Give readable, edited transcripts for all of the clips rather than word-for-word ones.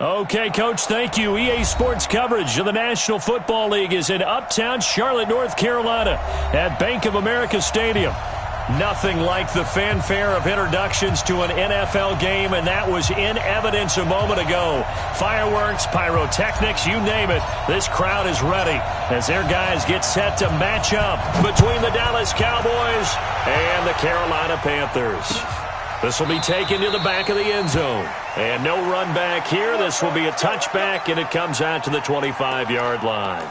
Okay, Coach, thank you. EA Sports coverage of the National Football League is in uptown Charlotte, North Carolina at Bank of America Stadium. Nothing like the fanfare of introductions to an NFL game, and that was in evidence a moment ago. Fireworks, pyrotechnics, you name it. This crowd is ready as their guys get set to match up between the Dallas Cowboys and the Carolina Panthers. This will be taken to the back of the end zone. And no run back here. This will be a touchback, and it comes out to the 25-yard line.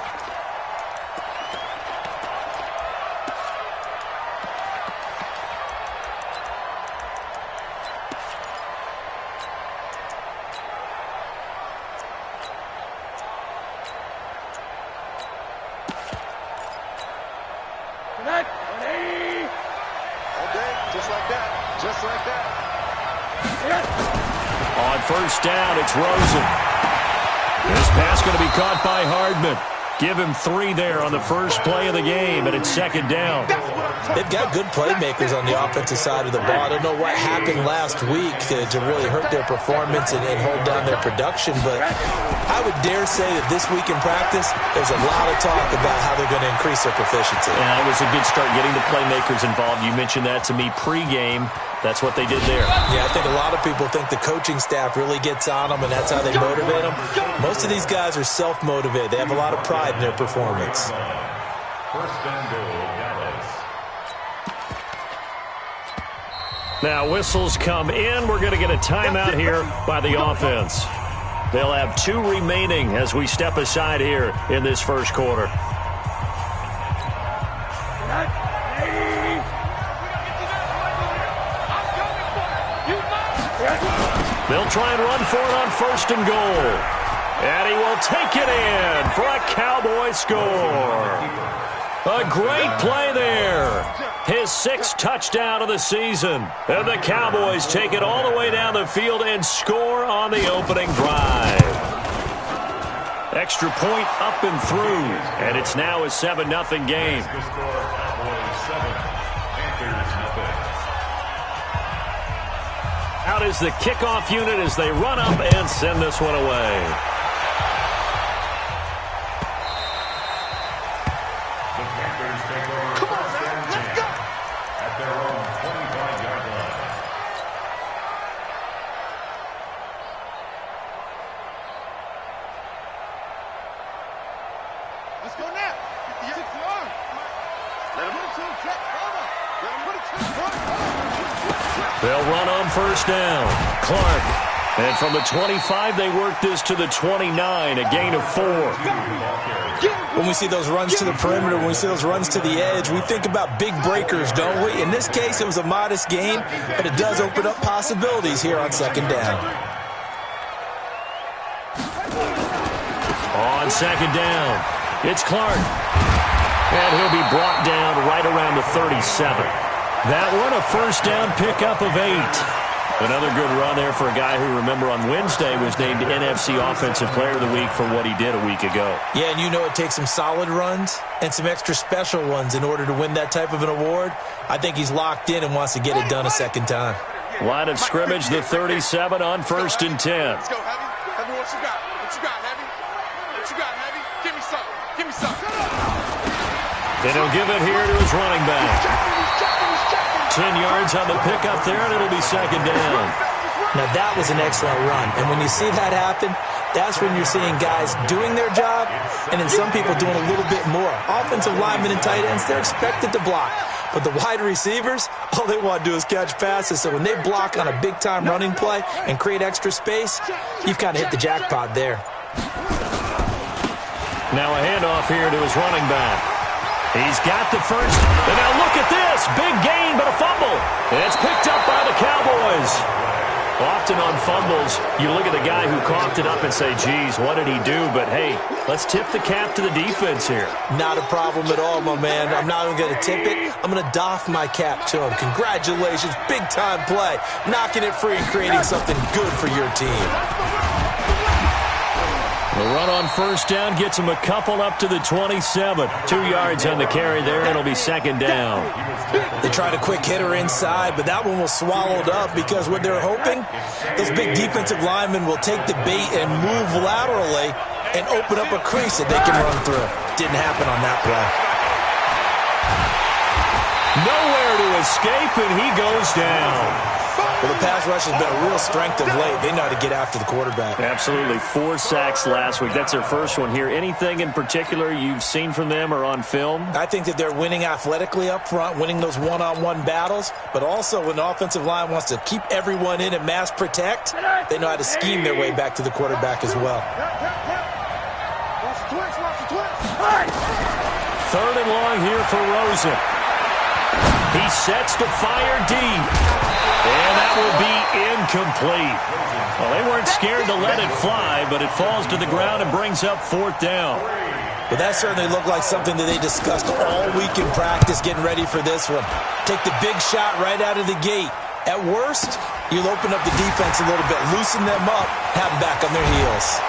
On first down, it's Rosen. This pass going to be caught by Hardman. Give him 3 there on the first play of the game, and it's second down. They've got good playmakers on the offensive side of the ball. I don't know what happened last week to really hurt their performance and hold down their production, but I would dare say that this week in practice, there's a lot of talk about how they're going to increase their proficiency. Yeah, it was a good start getting the playmakers involved. You mentioned that to me pregame. That's what they did there. Yeah, I think a lot of people think the coaching staff really gets on them, and that's how they motivate them. Most of these guys are self-motivated. They have a lot of pride in their performance. Now, whistles come in. We're going to get a timeout here by the offense. They'll have 2 remaining as we step aside here in this first quarter. They'll try and run for it on first and goal. And he will take it in for a Cowboy score. A great play there. His 6th touchdown of the season. And the Cowboys take it all the way down the field and score on the opening drive. Extra point up and through. And it's now a 7-0 game. Out is the kickoff unit as they run up and send this one away. Come on, man. Let's go. At their own 25-yard line. Let's go now. Let him put it to They'll run on first down. Clark. And from the 25, they work this to the 29, a gain of 4. When we see those runs to the perimeter, when we see those runs to the edge, we think about big breakers, don't we? In this case, it was a modest gain, but it does open up possibilities here on second down. On second down, it's Clark. And he'll be brought down right around the 37. That one, a first down pickup of 8. Another good run there for a guy who, remember, on Wednesday was named NFC Offensive Player of the Week for what he did a week ago. Yeah, and you know it takes some solid runs and some extra special ones in order to win that type of an award. I think he's locked in and wants to get it done a second time. Line of scrimmage, the 37 on first and 10. Let's go, Heavy. Heavy, what you got? What you got, Heavy? What you got, Heavy? Give me some. Give me some. And he'll give it here to his running back. 10 yards on the pickup there, and it'll be second down. Now, that was an excellent run. And when you see that happen, that's when you're seeing guys doing their job and then some people doing a little bit more. Offensive linemen and tight ends, they're expected to block. But the wide receivers, all they want to do is catch passes. So when they block on a big-time running play and create extra space, you've kind of hit the jackpot there. Now a handoff here to his running back. He's got the first, and now look at this. Big gain, but a fumble. And it's picked up by the Cowboys. Often on fumbles, you look at the guy who coughed it up and say, geez, what did he do? But, hey, let's tip the cap to the defense here. Not a problem at all, my man. I'm not even going to tip it. I'm going to doff my cap to him. Congratulations, big-time play. Knocking it free and creating something good for your team. The run on first down gets him a couple up to the 27. 2 yards on the carry there. It'll be second down. They tried a quick hitter inside, but that one was swallowed up because what they're hoping, those big defensive linemen will take the bait and move laterally and open up a crease that they can run through. Didn't happen on that play. Nowhere to escape, and he goes down. Well, the pass rush has been a real strength of late. They know how to get after the quarterback. Absolutely. 4 sacks last week. That's their first one here. Anything in particular you've seen from them or on film? I think that they're winning athletically up front, winning those one-on-one battles, but also when the offensive line wants to keep everyone in and mass protect, they know how to scheme their way back to the quarterback as well. Third and long here for Rosen. He sets to fire deep. And that will be incomplete. Well, they weren't scared to let it fly, but it falls to the ground and brings up 4th down. But that certainly looked like something that they discussed all week in practice getting ready for this one. Take the big shot right out of the gate. At worst, you'll open up the defense a little bit, loosen them up, have them back on their heels.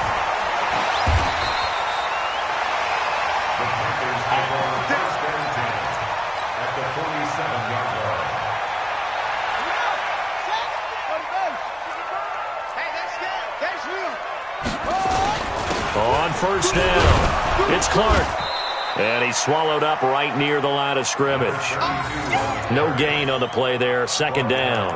On first down, it's Clark. And he's swallowed up right near the line of scrimmage. No gain on the play there, second down.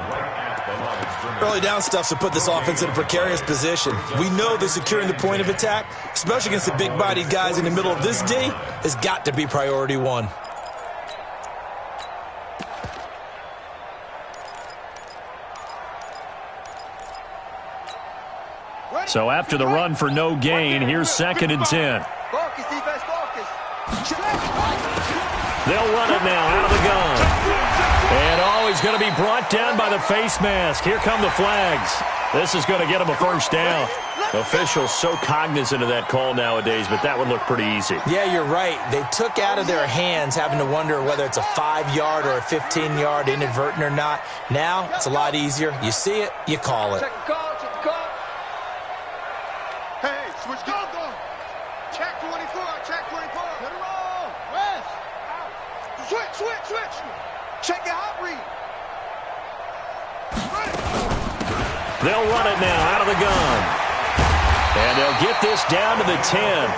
Early down stuff to put this offense in a precarious position. We know that securing the point of attack, especially against the big-bodied guys in the middle of this D, has got to be priority one. So after the run for no gain, here's 2nd and 10. They'll run it now out of the gun. And he's going to be brought down by the face mask. Here come the flags. This is going to get him a first down. Officials so cognizant of that call nowadays, but that would look pretty easy. Yeah, you're right. They took out of their hands having to wonder whether it's a 5-yard or a 15-yard inadvertent or not. Now, it's a lot easier. You see it, you call it. Hey, switch go. Check 24, check 24. Get it roll. West. Switch. Check your hot read. They'll run it now out of the gun. And they'll get this down to the 10.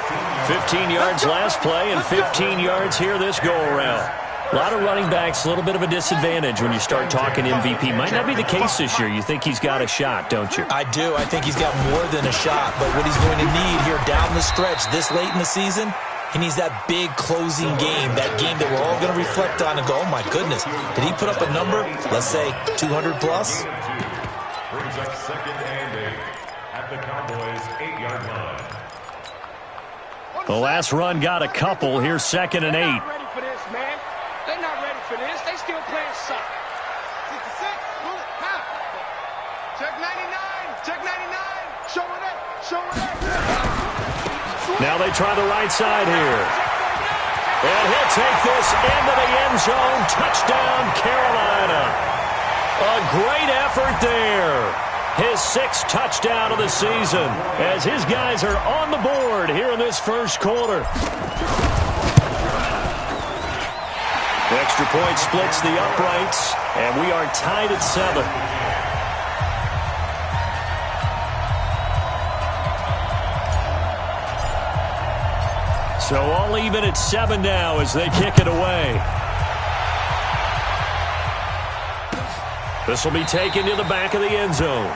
15 yards last play and 15 yards here this go-around. A lot of running backs, a little bit of a disadvantage when you start talking MVP. Might not be the case this year. You think he's got a shot, don't you? I do. I think he's got more than a shot. But what he's going to need here down the stretch this late in the season, he needs that big closing game, that game that we're all going to reflect on and go, oh, my goodness, did he put up a number, let's say, 200 plus? Brings up 2nd and 8 at the Cowboys' 8-yard line. The last run got a couple. Here's 2nd and 8. They're not ready for this, man. They're not ready for this. They still playing soft. 66, pull it, half. Check 99, check 99. Show it up. Now they try the right side here. And he'll take this into the end zone. Touchdown, Carolina. A great effort there. His 6th touchdown of the season as his guys are on the board here in this first quarter. The extra point splits the uprights, and we are tied at 7. So all even at 7 now as they kick it away. This will be taken to the back of the end zone.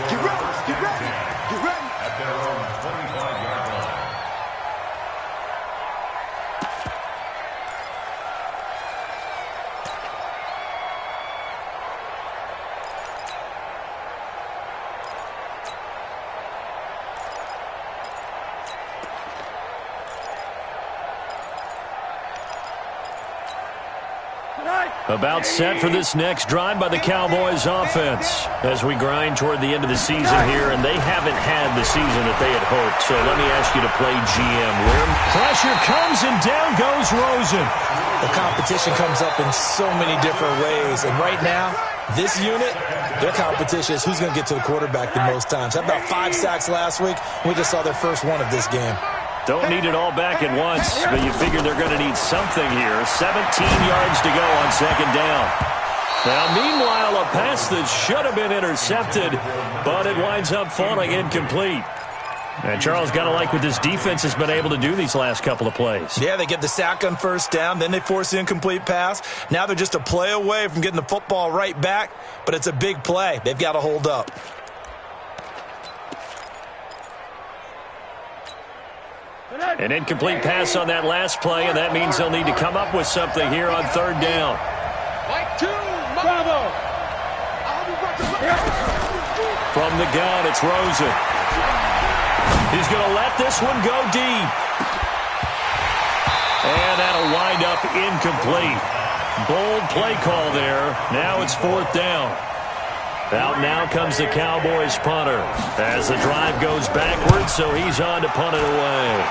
Get ready. At their own 25-yard line. About set for this next drive by the Cowboys offense as we grind toward the end of the season here, and they haven't had the season that they had hoped. So let me ask you to play GM. Where pressure comes and down goes Rosen. The competition comes up in so many different ways, and right now, this unit, Their competition is who's going to get to the quarterback the most times. How about 5 sacks last week? We just saw their first one of this game. Don't need it all back at once, but you figure they're going to need something here. 17 yards to go on second down. Now, meanwhile, a pass that should have been intercepted, but it winds up falling incomplete. And Charles, got to like what this defense has been able to do these last couple of plays. Yeah, they get the sack on first down, then they force the incomplete pass. Now they're just a play away from getting the football right back, but it's a big play. They've got to hold up. An incomplete pass on that last play, and that means they'll need to come up with something here on third down. From the gun, it's Rosen. He's going to let this one go deep. And that'll wind up incomplete. Bold play call there. Now it's fourth down. Out now comes the Cowboys punter as the drive goes backwards, so he's on to punt it away.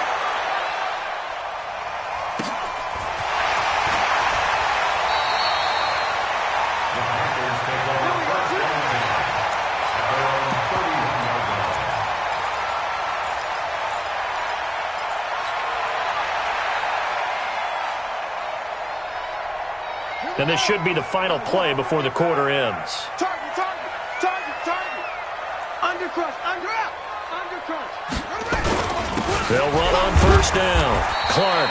And this should be the final play before the quarter ends. Target. Undercrush. They'll run on first down. Clark.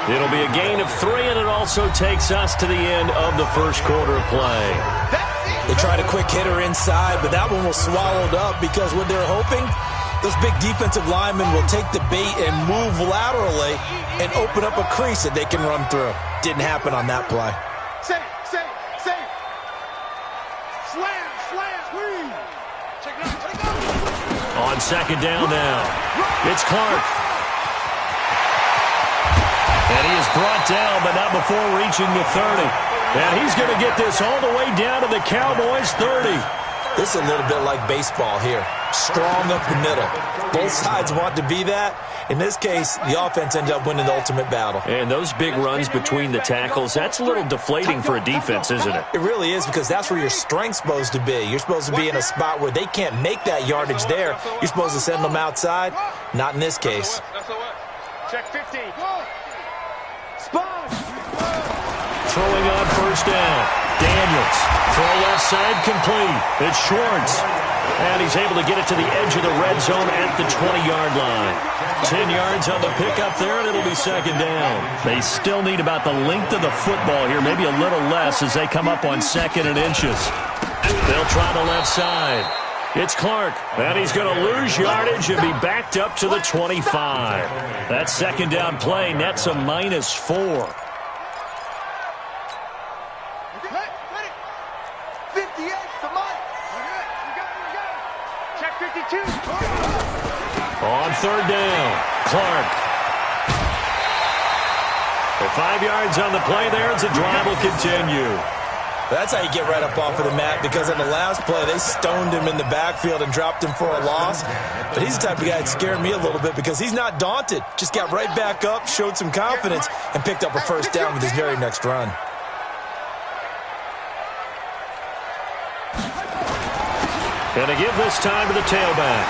It'll be a gain of 3, and it also takes us to the end of the first quarter of play. They tried a quick hitter inside, but that one was swallowed up because what they're hoping, those big defensive linemen will take the bait and move laterally and open up a crease that they can run through. Didn't happen on that play. Safe. Slam. Check it out. On second down now, it's Clark. And he is brought down, but not before reaching the 30. And he's going to get this all the way down to the Cowboys' 30. This is a little bit like baseball here. Strong up the middle. Both sides want to be that. In this case, the offense ended up winning the ultimate battle. And those big runs between the tackles, that's a little deflating for a defense, isn't it? It really is, because that's where your strength's supposed to be. You're supposed to be in a spot where they can't make that yardage there. You're supposed to send them outside. Not in this case. Check 15. Throwing on first down. Daniels. Throw left side complete. It's Schwartz. And he's able to get it to the edge of the red zone at the 20-yard line. 10 yards on the pickup there, and it'll be second down. They still need about the length of the football here, maybe a little less as they come up on second and inches. They'll try the left side. It's Clark, and he's going to lose yardage and be backed up to the 25. That second down play nets a -4. 58, come on. You got it. Check 52. On third down, Clark. The 5 yards on the play there as the drive will continue. That's how you get right up off of the mat, because on the last play, they stoned him in the backfield and dropped him for a loss. But he's the type of guy that scared me a little bit because he's not daunted. Just got right back up, showed some confidence, and picked up a first down with his very next run. And to give this time to the tailback.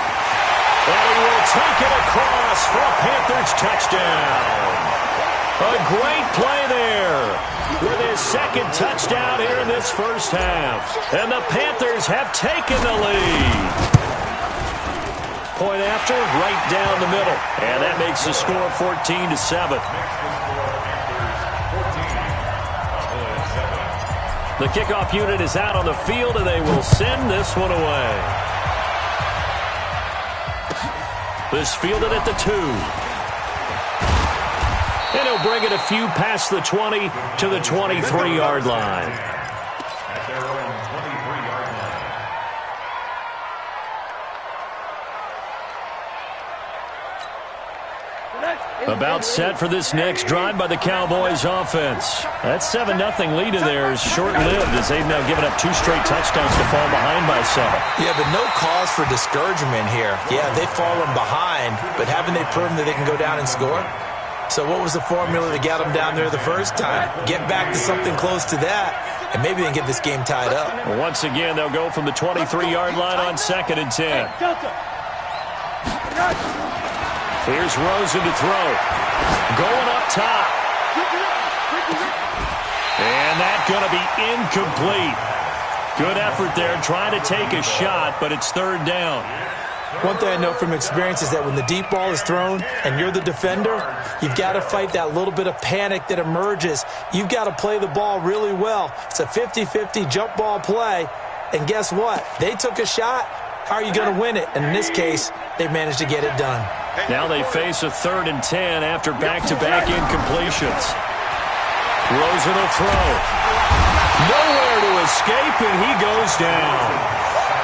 And he will take it across for a Panthers touchdown. A great play there with his second touchdown here in this first half. And the Panthers have taken the lead. Point after, right down the middle. And that makes the score 14-7. The kickoff unit is out on the field, and they will send this one away. This fielded at the 2. And he'll bring it a few past the 20 to the 23-yard line. At their own 23-yard line. About set for this next drive by the Cowboys offense. That 7-0 lead of theirs short-lived as they've now given up 2 straight touchdowns to fall behind by 7. Yeah, but no cause for discouragement here. Yeah, they've fallen behind, but haven't they proven that they can go down and score? So what was the formula that got them down there the first time? Get back to something close to that, and maybe they can get this game tied up. Once again, they'll go from the 23-yard line on 2nd and 10. Here's Rosen to throw. Going up top. And that's going to be incomplete. Good effort there, trying to take a shot, but it's 3rd down. One thing I know from experience is that when the deep ball is thrown and you're the defender, you've got to fight that little bit of panic that emerges. You've got to play the ball really well. It's a 50-50 jump ball play, and guess what? They took a shot. How are you going to win it? And in this case, they managed to get it done. Now they face a 3rd and 10 after back-to-back incompletions. Rosen will throw. Nowhere to escape, and he goes down.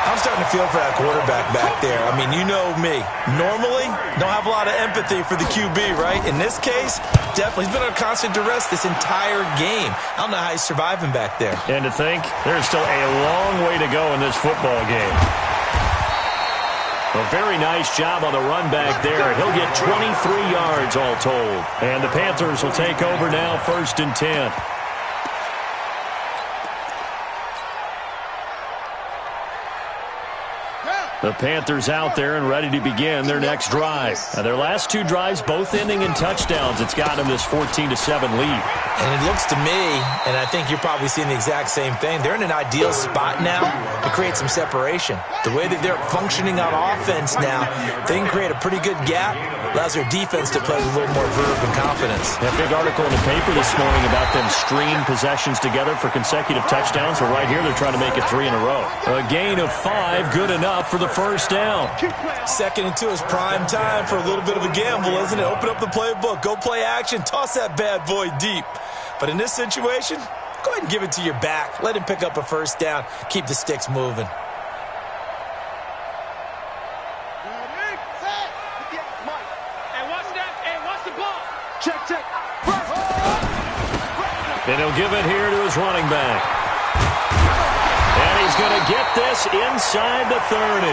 I'm starting to feel for that quarterback back there. I mean, you know me. Normally, don't have a lot of empathy for the QB, right? In this case, definitely. He's been under constant duress this entire game. I don't know how he's surviving back there. And to think, there's still a long way to go in this football game. A very nice job on the run back there. He'll get 23 yards all told. And the Panthers will take over now, 1st and 10. The Panthers out there and ready to begin their next drive. Now, their last 2 drives both ending in touchdowns. It's got them this 14-7 lead. And it looks to me, and I think you're probably seeing the exact same thing, they're in an ideal spot now to create some separation. The way that they're functioning on offense now, they can create a pretty good gap. Allows their defense to play with a little more verve and confidence. A big article in the paper this morning about them stringing possessions together for consecutive touchdowns. Well, right here, they're trying to make it 3 in a row. A gain of 5, good enough for the 1st down. 2nd and 2 is prime time for a little bit of a gamble, isn't it? Open up the playbook, go play action, toss that bad boy deep. But in this situation, go ahead and give it to your back. Let him pick up a 1st down. Keep the sticks moving. And he'll give it here to his running back. And he's going to get this inside the 30.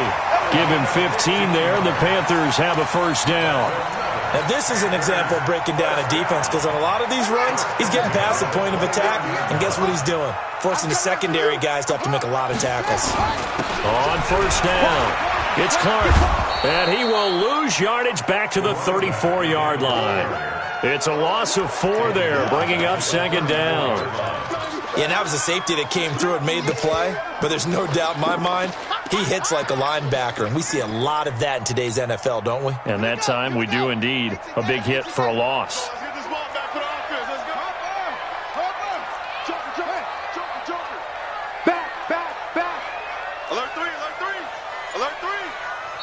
Give him 15 there, and the Panthers have a 1st down. Now, this is an example of breaking down a defense, because on a lot of these runs, he's getting past the point of attack, and guess what he's doing? Forcing the secondary guys to have to make a lot of tackles. On 1st down, it's Clark, and he will lose yardage back to the 34-yard line. It's a loss of 4 there, bringing up 2nd down. Yeah, that was a safety that came through and made the play, but there's no doubt in my mind, he hits like a linebacker, and we see a lot of that in today's NFL, don't we? And that time we do indeed. A big hit for a loss.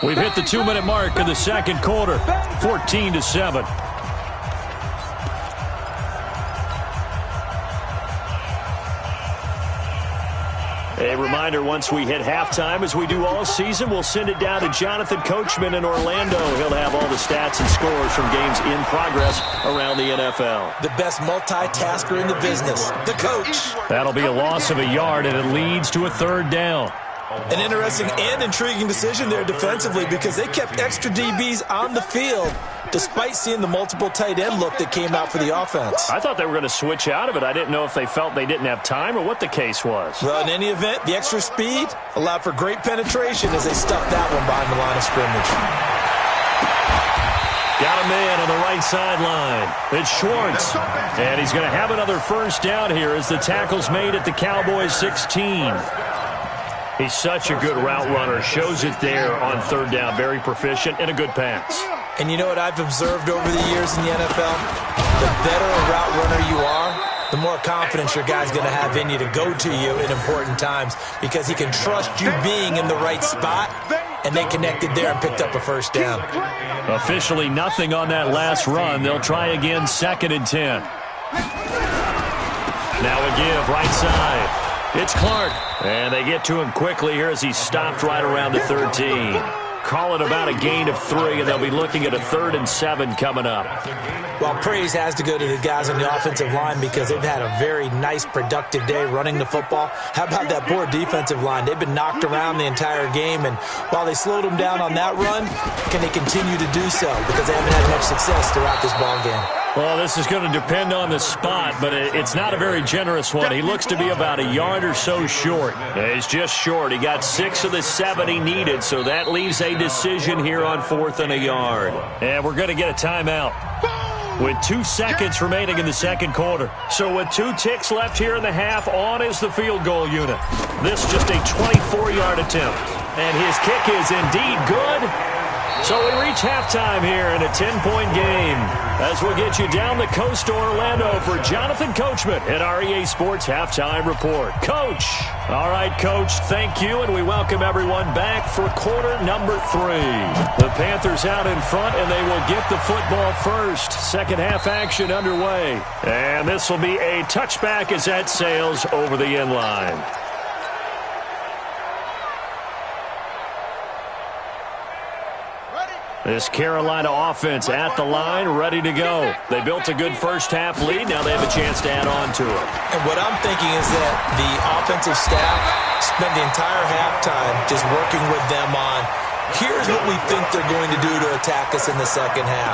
We've hit the 2-minute mark of the 2nd quarter, 14-7. A reminder, once we hit halftime, as we do all season, we'll send it down to Jonathan Coachman in Orlando. He'll have all the stats and scores from games in progress around the NFL. The best multitasker in the business, the coach. That'll be a loss of a yard, and it leads to a 3rd down. An interesting and intriguing decision there defensively, because they kept extra DBs on the field despite seeing the multiple tight end look that came out for the offense. I thought they were going to switch out of it. I didn't know if they felt they didn't have time or what the case was. Well, in any event, the extra speed allowed for great penetration as they stuffed that one behind the line of scrimmage. Got a man on the right sideline. It's Schwartz. And he's going to have another 1st down here as the tackle's made at the Cowboys 16. He's such a good route runner. Shows it there on 3rd down. Very proficient and a good pass. And you know what I've observed over the years in the NFL? The better a route runner you are, the more confidence your guy's going to have in you to go to you in important times, because he can trust you being in the right spot, and they connected there and picked up a 1st down. Officially nothing on that last run. They'll try again, 2nd and 10. Now a give, right side. It's Clark, and they get to him quickly here as he's stopped right around the 13. Call it about a gain of 3, and they'll be looking at a 3rd and 7 coming up. Well, praise has to go to the guys on the offensive line, because they've had a very nice, productive day running the football. How about that poor defensive line? They've been knocked around the entire game, and while they slowed them down on that run, can they continue to do so? Because they haven't had much success throughout this ball game. Well, this is going to depend on the spot, but it's not a very generous one. He looks to be about a yard or so short. He's just short. He got 6 of the 7 he needed, so that leaves a decision here on 4th and a yard. And we're going to get a timeout with 2 seconds remaining in the second quarter. So with 2 ticks left here in the half, on is the field goal unit. This just a 24-yard attempt. And his kick is indeed good. So we reach halftime here in a 10-point game as we'll get you down the coast to Orlando for Jonathan Coachman at our EA Sports Halftime Report. Coach. All right, Coach, thank you, and we welcome everyone back for quarter number 3. The Panthers out in front, and they will get the football first. Second half action underway. And this will be a touchback as that sails over the end line. This Carolina offense at the line, ready to go. They built a good first-half lead. Now they have a chance to add on to it. And what I'm thinking is that the offensive staff spent the entire halftime just working with them on, here's what we think they're going to do to attack us in the second half.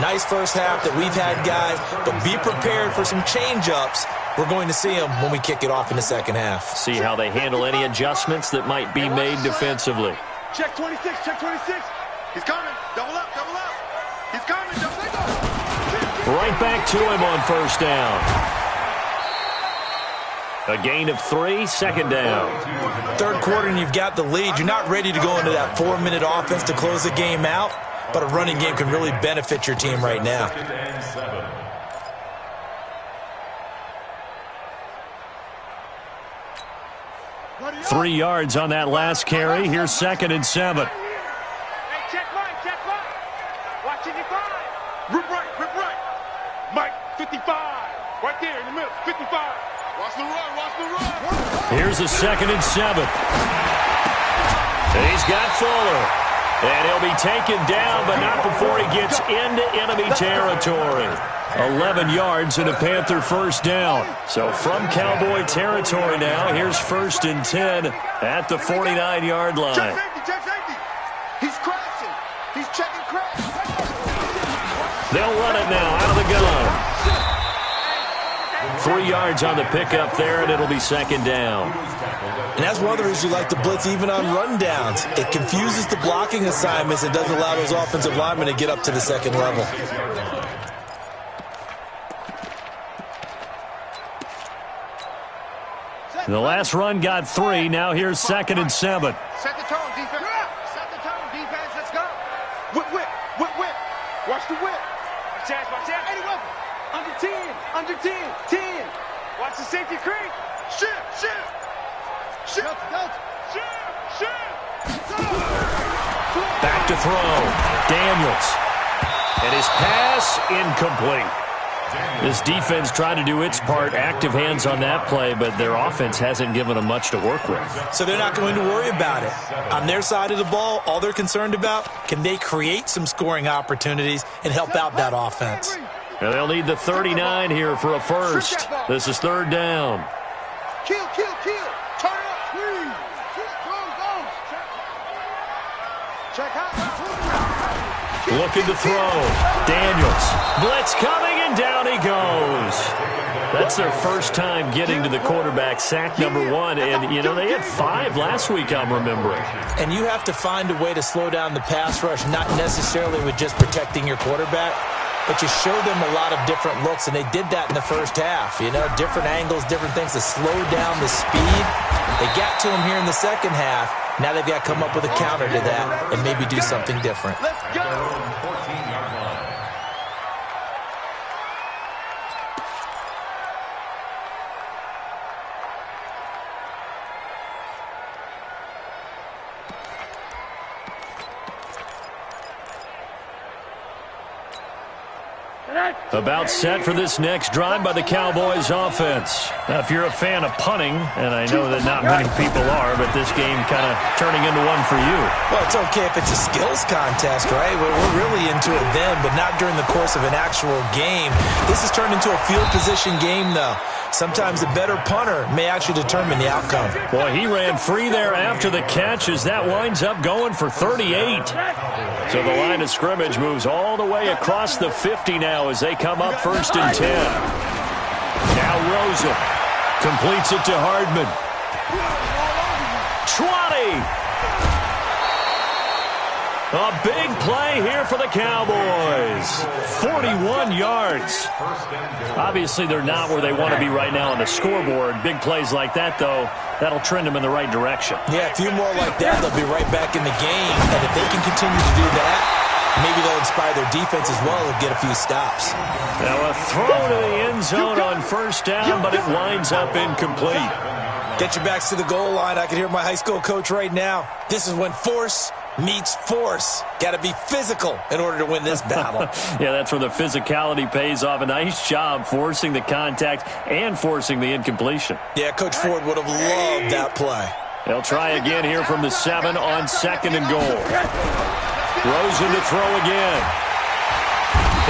Nice first half that we've had, guys, but be prepared for some change-ups. We're going to see them when we kick it off in the second half. See how they handle any adjustments that might be made defensively. Check 26, check 26. He's coming. Double up, double up. He's coming, double up. Right back to him on first down. A gain of 3, second down. Third quarter and you've got the lead. You're not ready to go into that 4-minute offense to close the game out, but a running game can really benefit your team right now. 3 yards on that last carry. Here's 2nd and 7. Check mine, check mine. Watching you five. Rip right. Mike, 55. Right there in the middle, 55. Watch the run. Here's a 2nd and 7. He's got Fuller. And he'll be taken down, but not before he gets into enemy territory. 11 yards and a Panther first down. So from Cowboy territory now, here's 1st and 10 at the 49-yard line. Check safety. He's crashing. He's checking crash. They'll run it now out of the gun. 3 yards on the pickup there, and it'll be 2nd down. And that's one of the reasons you like to blitz even on rundowns. It confuses the blocking assignments. It doesn't allow those offensive linemen to get up to the second level. The last run got 3. Now here's 2nd and 7. Set the tone, defense. Set the tone, defense. Let's go. Whip. Watch the whip. Watch out. 80 under 10. 10. Watch the safety creep. Shift. Back to throw. Daniels. And his pass incomplete. This defense tried to do its part, active hands on that play, but their offense hasn't given them much to work with. So they're not going to worry about it. On their side of the ball, all they're concerned about, can they create some scoring opportunities and help out that offense? Now they'll need the 39 here for a first. This is 3rd down. Kill. Turn it up. Go. Check out. Looking to throw. Daniels. Blitz coming, and down he goes. That's their first time getting to the quarterback, sack number 1. And, you know, they had 5 last week, I'm remembering. And you have to find a way to slow down the pass rush, not necessarily with just protecting your quarterback, but you show them a lot of different looks, and they did that in the first half. You know, different angles, different things to slow down the speed. They got to him here in the second half. Now they've got to come up with a counter to that and maybe do something different. Let's go. 14-yard line. About set for this next drive by the Cowboys offense. Now, if you're a fan of punting, and I know that not many people are, but this game kind of turning into one for you. Well, it's okay if it's a skills contest, right? We're really into it then, but not during the course of an actual game. This has turned into a field position game, though. Sometimes the better punter may actually determine the outcome. Boy, he ran free there after the catch as that winds up going for 38. So the line of scrimmage moves all the way across the 50 now as as they come up 1st and 10. Now Rosa completes it to Hardman. 20. A big play here for the Cowboys. 41 yards. Obviously, they're not where they want to be right now on the scoreboard. Big plays like that, though, that'll trend them in the right direction. Yeah, a few more like that, they'll be right back in the game. And if they can continue to do that, maybe they'll inspire their defense as well and get a few stops. Now a throw to the end zone on 1st down, but it winds up incomplete. Get your backs to the goal line. I can hear my high school coach right now. This is when force meets force. Got to be physical in order to win this battle. Yeah, that's where the physicality pays off. A nice job forcing the contact and forcing the incompletion. Yeah, Coach Ford would have loved that play. They'll try again here from the 7 on 2nd and goal. Rosen to throw again.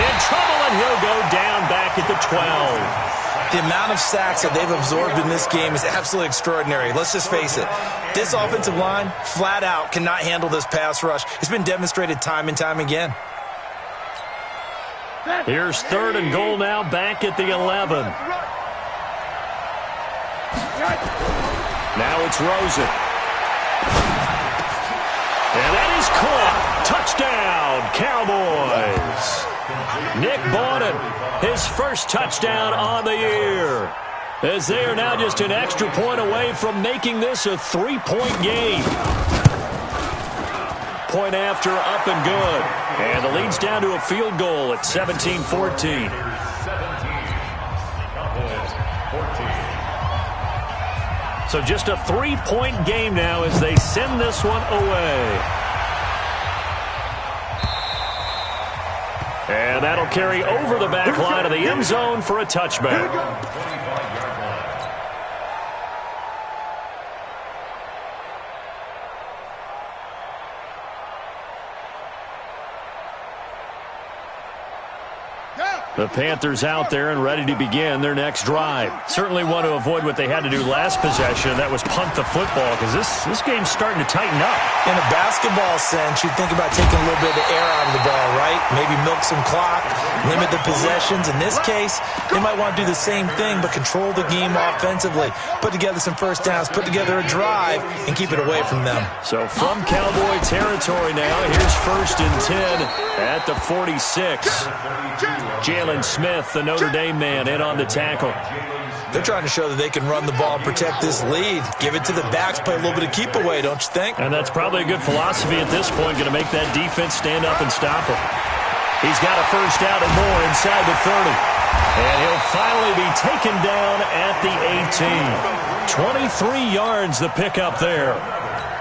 In trouble, and he'll go down back at the 12. The amount of sacks that they've absorbed in this game is absolutely extraordinary. Let's just face it. This offensive line, flat out, cannot handle this pass rush. It's been demonstrated time and time again. Here's 3rd and goal now, back at the 11. Now it's Rosen. And that is caught. Touchdown, Cowboys. Nick Bawden, his first touchdown on the year, as they are now just an extra point away from making this a 3-point game. Point after, up and good. And the lead's down to a field goal at 17-14. So just a 3-point game now as they send this one away. And that'll carry over the back line of the end zone for a touchback. The Panthers out there and ready to begin their next drive. Certainly want to avoid what they had to do last possession. That was punt the football, because this game's starting to tighten up. In a basketball sense, you think about taking a little bit of the air out of the ball, right? Maybe milk some clock, limit the possessions. In this case, they might want to do the same thing, but control the game offensively. Put together some first downs, put together a drive, and keep it away from them. So from Cowboy territory now, here's 1st and 10 at the 46. Jalen Smith, the Notre Dame man, in on the tackle. They're trying to show that they can run the ball and protect this lead. Give it to the backs, play a little bit of keep away, don't you think? And that's probably a good philosophy at this point, going to make that defense stand up and stop him. He's got a first out and more inside the 30. And he'll finally be taken down at the 18. 23 yards the pickup there.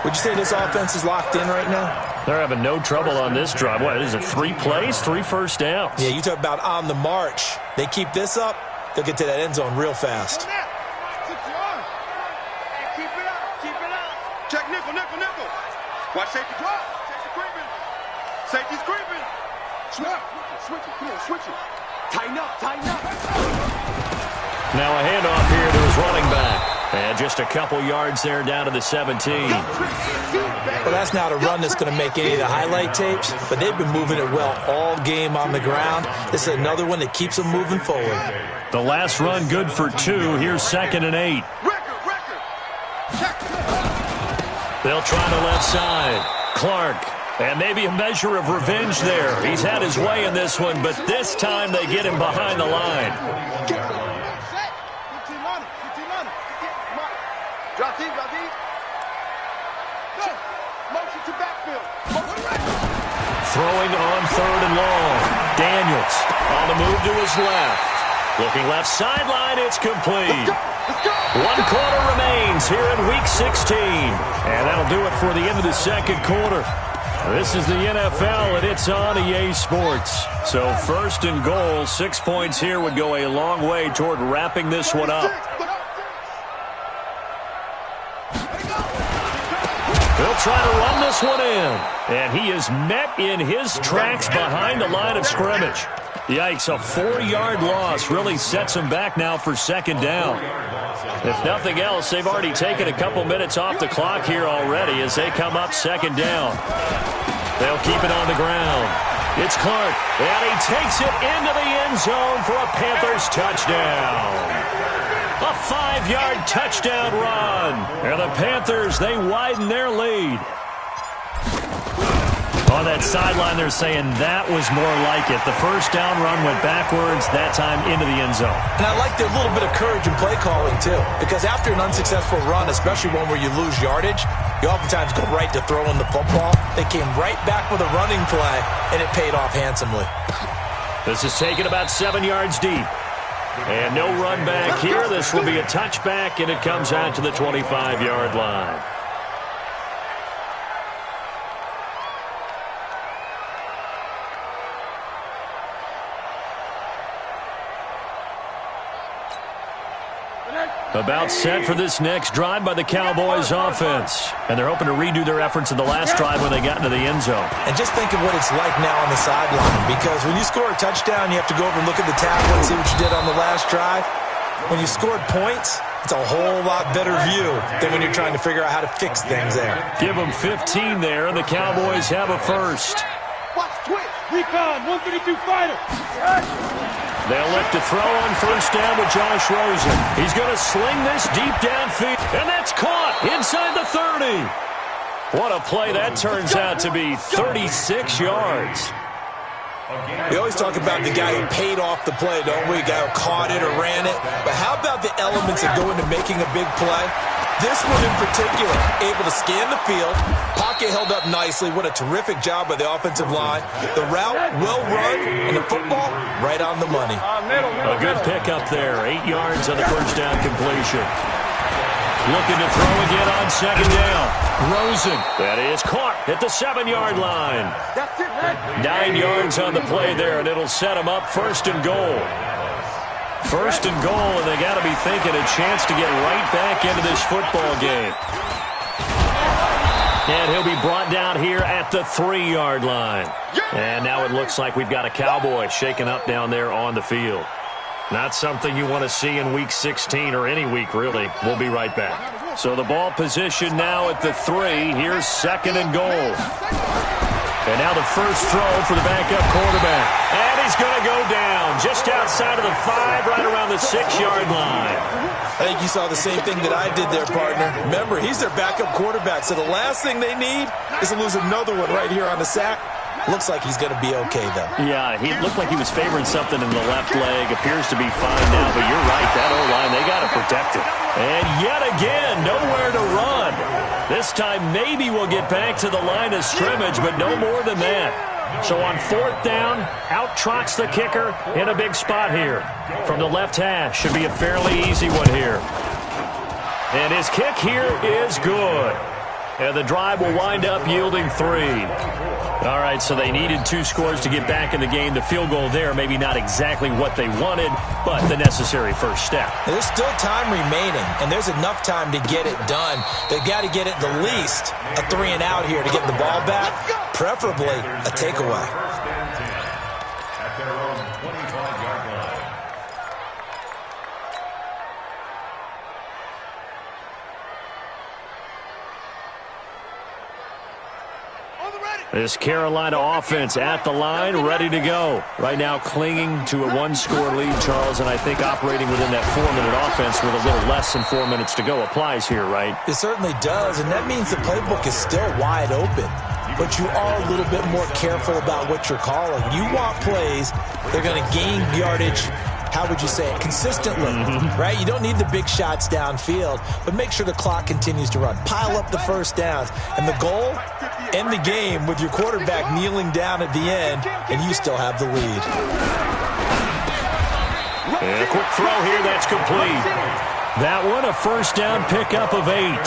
Would you say this offense is locked in right now? They're having no trouble on this drive. What is it, 3 plays, 3 first downs? Yeah, you talk about on the march. They keep this up, they'll get to that end zone real fast. Keep it up, keep it up. Check nickel, nickel, nickel. Watch safety drop. Safety creeping. Safety's creeping. Switch it, come on, switch it. Tighten up, tighten up. Now a handoff here to his running back. And just a couple yards there down to the 17. Well, that's not a run that's going to make any of the highlight tapes, but they've been moving it well all game on the ground. This is another one that keeps them moving forward. The last run good for 2. Here's 2nd and 8. They'll try the left side. Clark. And maybe a measure of revenge there. He's had his way in this one, but this time they get him behind the line. Drop deep, drop deep. Motion to backfield. Throwing on 3rd and long. Daniels on the move to his left. Looking left sideline, it's complete. Let's go. 1 quarter remains here in Week 16. And that'll do it for the end of the 2nd quarter. This is the NFL, and it's on EA Sports. So 1st and goal, 6 points here would go a long way toward wrapping this one up. They'll try to run this one in. And he is met in his tracks behind the line of scrimmage. Yikes, a 4-yard loss really sets him back now for 2nd down. If nothing else, they've already taken a couple minutes off the clock here already as they come up 2nd down. They'll keep it on the ground. It's Clark, and he takes it into the end zone for a Panthers touchdown. A 5-yard touchdown run. And the Panthers, they widen their lead. On that sideline, they're saying that was more like it. The first down run went backwards, that time into the end zone. And I like their little bit of courage in play calling, too. Because after an unsuccessful run, especially one where you lose yardage, you oftentimes go right to throwing the football. They came right back with a running play, and it paid off handsomely. This is taken about 7 yards deep. And no run back here. This will be a touchback, and it comes out to the 25-yard line. About set for this next drive by the Cowboys offense. And they're hoping to redo their efforts in the last drive when they got into the end zone. And just think of what it's like now on the sideline. Because when you score a touchdown, you have to go over and look at the tablet and see what you did on the last drive. When you scored points, it's a whole lot better view than when you're trying to figure out how to fix things there. Give them 15 there, and the Cowboys have a first. Watch twitch. Recon, 132 fighter. They'll look to throw on first down with Josh Rosen. He's going to sling this deep downfield, and that's caught inside the 30. What a play that turns out to be, 36 yards. We always talk about the guy who paid off the play, don't we? The guy who caught it or ran it. But how about the elements that go into making a big play? This one in particular, able to scan the field, pocket held up nicely. What a terrific job by the offensive line. The route, well run, and the football, right on the money. A good pickup there, 8 yards on the first down completion. Looking to throw again on second down. Rosen, that is caught at the 7-yard line. 9 yards on the play there, and it'll set him up first and goal. First and goal, and they got to be thinking a chance to get right back into this football game. And he'll be brought down here at the 3-yard line. And now it looks like we've got a Cowboy shaken up down there on the field. Not something you want to see in Week 16 or any week, really. We'll be right back. So the ball position now at the 3. Here's second and goal. And now the first throw for the backup quarterback. And he's going to go down just outside of the 5, right around the 6-yard line. I think you saw the same thing that I did there, partner. Remember, he's their backup quarterback, so the last thing they need is to lose another one right here on the sack. Looks like he's going to be okay, though. Yeah, he looked like he was favoring something in the left leg. Appears to be fine now, but you're right. That O-line, they got to protect it. And yet again, nowhere to run. This time, maybe we'll get back to the line of scrimmage, but no more than that. So on fourth down, out trots the kicker in a big spot here. From the left hash, should be a fairly easy one here. And his kick here is good. And the drive will wind up yielding 3. All right, so they needed 2 scores to get back in the game. The field goal there, maybe not exactly what they wanted, but the necessary first step. There's still time remaining, and there's enough time to get it done. They've got to get at the least a 3 and out here to get the ball back, preferably a takeaway. At their own 25-yard line. This Carolina offense at the line, ready to go. Right now clinging to a 1-score lead, Charles, and I think operating within that 4-minute offense with a little less than 4 minutes to go applies here, right? It certainly does, and that means the playbook is still wide open. But you are a little bit more careful about what you're calling. You want plays, they're going to gain yardage, how would you say it, consistently, right? You don't need the big shots downfield, but make sure the clock continues to run. Pile up the first downs. And the goal, end the game with your quarterback kneeling down at the end, and you still have the lead. And a quick throw here, that's complete. That one, a first down pickup of 8.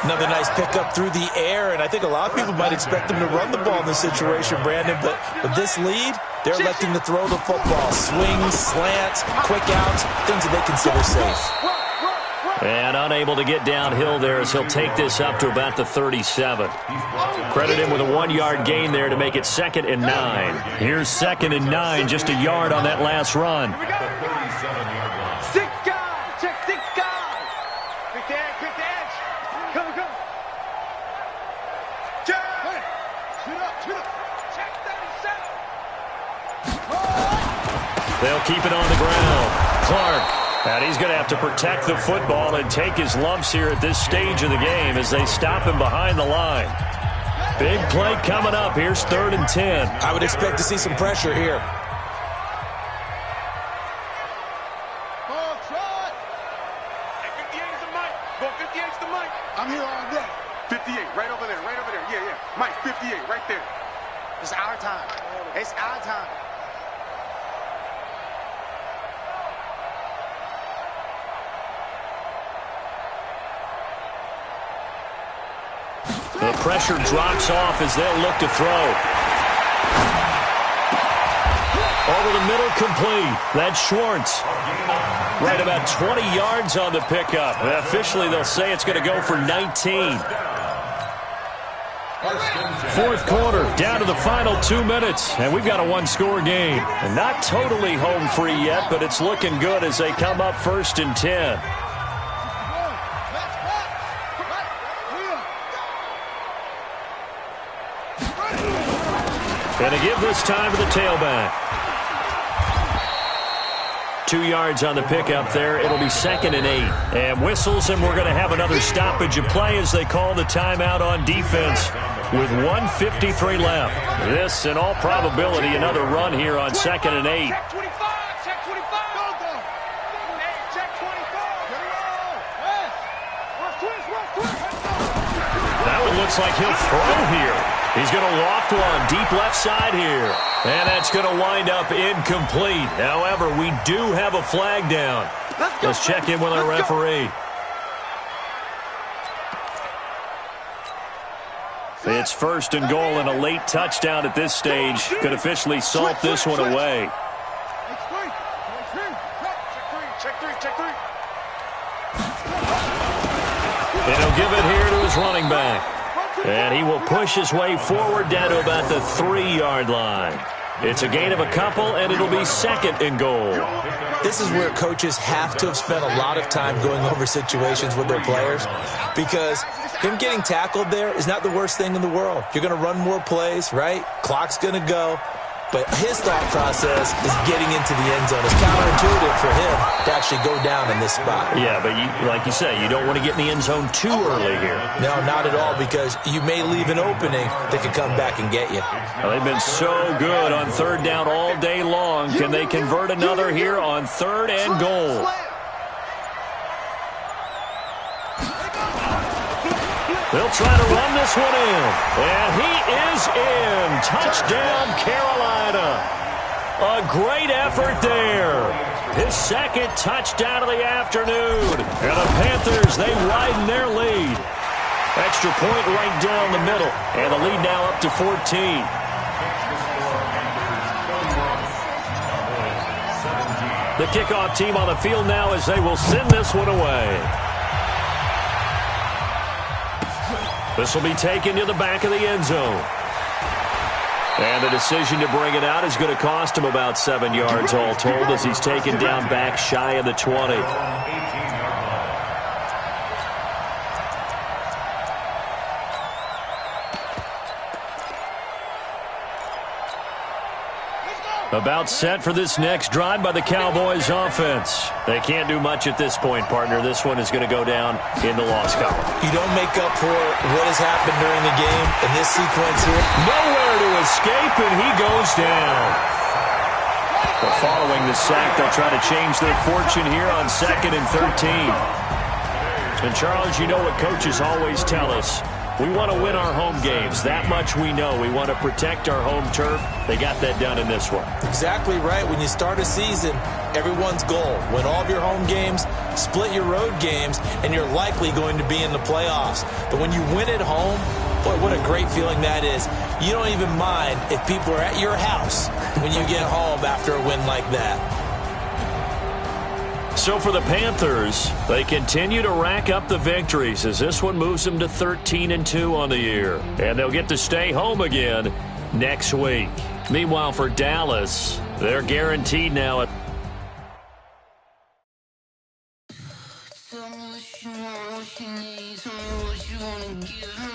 Another nice pickup through the air, and I think a lot of people might expect them to run the ball in this situation, Brandon, but with this lead, they're electing to throw the football. Swings, slants, quick outs, things that they consider safe. And unable to get downhill there as he'll take this up to about the 37. Credit him with a 1-yard gain there to make it 2nd and 9. Here's 2nd and 9, just a yard on that last run. 6 guys, check 6 guys. Quick to edge. Come. Check. Shoot up. Check 37. They'll keep it on the ground. Clark. And he's going to have to protect the football and take his lumps here at this stage of the game as they stop him behind the line. Big play coming up. Here's 3rd and 10. I would expect to see some pressure here. I'm here all day. 58, right over there, right over there. Yeah, yeah. Mike, 58, right there. It's our time. It's our time. The pressure drops off as they'll look to throw. Over the middle, complete. That's Schwartz. Right about 20 yards on the pickup. Officially, they'll say it's going to go for 19. 4th quarter, down to the final 2 minutes, and we've got a one-score game. And not totally home free yet, but it's looking good as they come up 1st and 10. And to give this time to the tailback. 2 yards on the pickup there. It'll be 2nd and 8. And whistles, and we're going to have another stoppage of play as they call the timeout on defense with 1:53 left. This, in all probability, another run here on 2nd and 8. Check 25, check 25. Go. Hey, check 25. That one looks like he'll throw here. He's going to loft one deep left side here. And that's going to wind up incomplete. However, we do have a flag down. Let's check in with our referee. It's 1st and goal, and a late touchdown at this stage could officially salt this one away. Check three. And he'll give it here to his running back. And he will push his way forward down to about the 3-yard line. It's a gain of a couple, and it'll be 2nd and goal. This is where coaches have to have spent a lot of time going over situations with their players, because him getting tackled there is not the worst thing in the world. You're going to run more plays, right? Clock's going to go. But his thought process is getting into the end zone. It's counterintuitive for him to actually go down in this spot. Yeah, but like you say, you don't want to get in the end zone too early here. No, not at all, because you may leave an opening that could come back and get you. Well, they've been so good on 3rd down all day long. Can they convert another here on 3rd and goal? They'll try to run this one in. And he is in. Touchdown, Carolina. A great effort there. His 2nd touchdown of the afternoon. And the Panthers, they widen their lead. Extra point right down the middle. And the lead now up to 14. The kickoff team on the field now as they will send this one away. This will be taken to the back of the end zone. And the decision to bring it out is going to cost him about 7 yards all told as he's taken down back shy of the 20. About set for this next drive by the Cowboys offense. They can't do much at this point, partner. This one is going to go down in the loss column. You don't make up for what has happened during the game in this sequence here. Nowhere to escape, and he goes down. But following the sack, they'll try to change their fortune here on 2nd and 13. And Charles, you know what coaches always tell us. We want to win our home games. That much we know. We want to protect our home turf. They got that done in this one. Exactly right. When you start a season, everyone's goal, win all of your home games, split your road games, and you're likely going to be in the playoffs. But when you win at home, boy, what a great feeling that is. You don't even mind if people are at your house when you get home after a win like that. So for the Panthers, they continue to rack up the victories as this one moves them to 13-2 on the year. And they'll get to stay home again next week. Meanwhile, for Dallas, they're guaranteed now at Tell me what you want, what you need, tell me what you wanna give me.